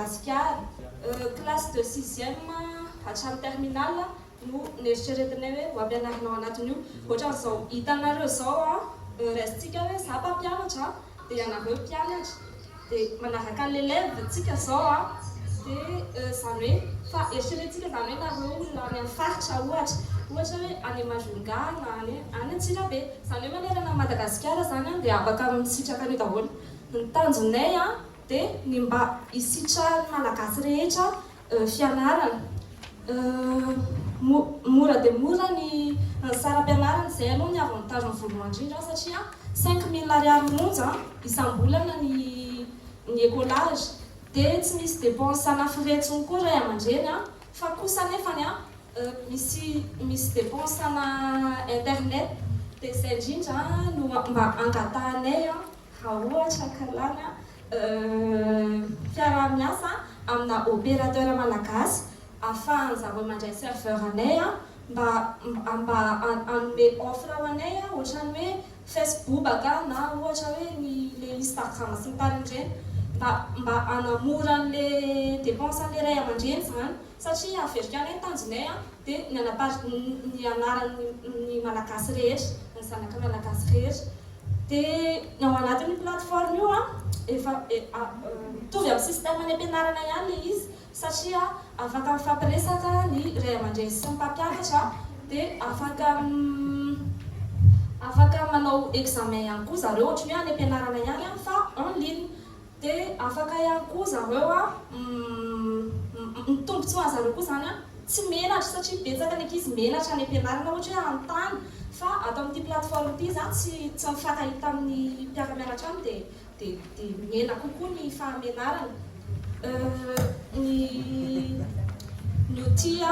Madagasikara. Classe de 6e hatramin'ny terminal no nieritreretinay hoe ho ampianarinao anatin'io. Ohatran'izao hitanareo zao raisitsika hoe za mpampianatra dia ianareo mpianatra. Dia manaraka l'élève tsika zao dia zany hoe fa eritreretintsika zany hoe nareo olona any amin'ny faritra ohatra hoe any Majunga na any Antsirabe. Zany hoe manerana Madagasikara zany dia afaka misitraka anio daholo. Ny tanjonay dia ny mba hisitrahan'ny malagasy rehetra fianarana. Mora dia mora ny saram-pianarana, izay aloha ny avantage voalohany indrindra satria 5 000 ariary monja isam-bolana ny écolage. Dia tsy misy dépense anafiretsiny koa ray aman-dreny fa kosa nefany misy dépense ana internet. Dia izay indrindra no mba angatahanay raha ohatra kalana fiaraha-miasa amina opérateur malagasy afahany zareo mandray serveur anay mba anome offre ho anay ohatrany hoe Facebook na ohatra hoe le Instagram sy ny tariny ireny mba anamora an'le dépense an'le ray aman-dreny zany satria averika anay tanjonay dia ny anaran'ny malagasy rehetra, ny zanaka malagasy rehetra. Dia ao anatin'ny plateforme io efa mitovy amin'ny système any ampianarana ihany le izy satria afaka mifampiresaka ny ray aman-dreny sy ny mpampianatra dia afaka manao examen ihany koa zareo ohatra hoe any ampianarana ihany fa en ligne. Dia afaka ihany koa zareo ny tombontsoa zareo koa zany tsy menatra satria betsaka ny ankizy menatra any ampianarana ohatra hoe an-tany fa ato amin'ity plateforme ity zany tsy mifankahita amin'ny mpiara-mianatra aminy dia mena kokoa ny fahamenarana. Ny outil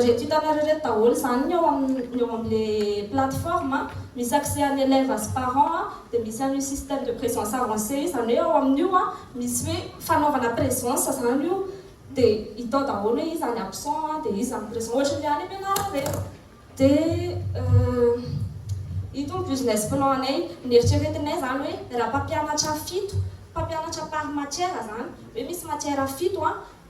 reto hitanareo reto daholo zany eo amin'le plateforme misy accès an'ny élève sy parents dia misy an'io système de présence avancé zany hoe ao amin'io misy hoe fanaovana présence zany io dia hitao daholo hoe izy any absent dia izy amin'ny présence ohatra ny any ampianarana reto. Dia itony business plan anay nieritreretinay zany hoe raha mpampianatra fito mpampianatra par matière zany hoe misy matière fito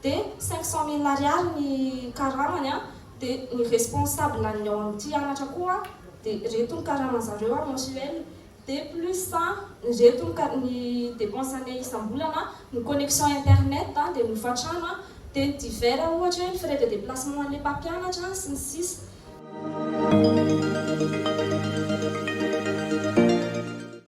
dia 500 000 ariary ny karamany dia ny responsable ny ao amin'ity anatra koa dia reto ny karamany zareo mensuel dia plus reto ny dépense anay isam-bolana ny connexion internet dia mifatrano dia divers ohatra hoe frais de déplacement an'ilay mpampianatra sy ny sisa.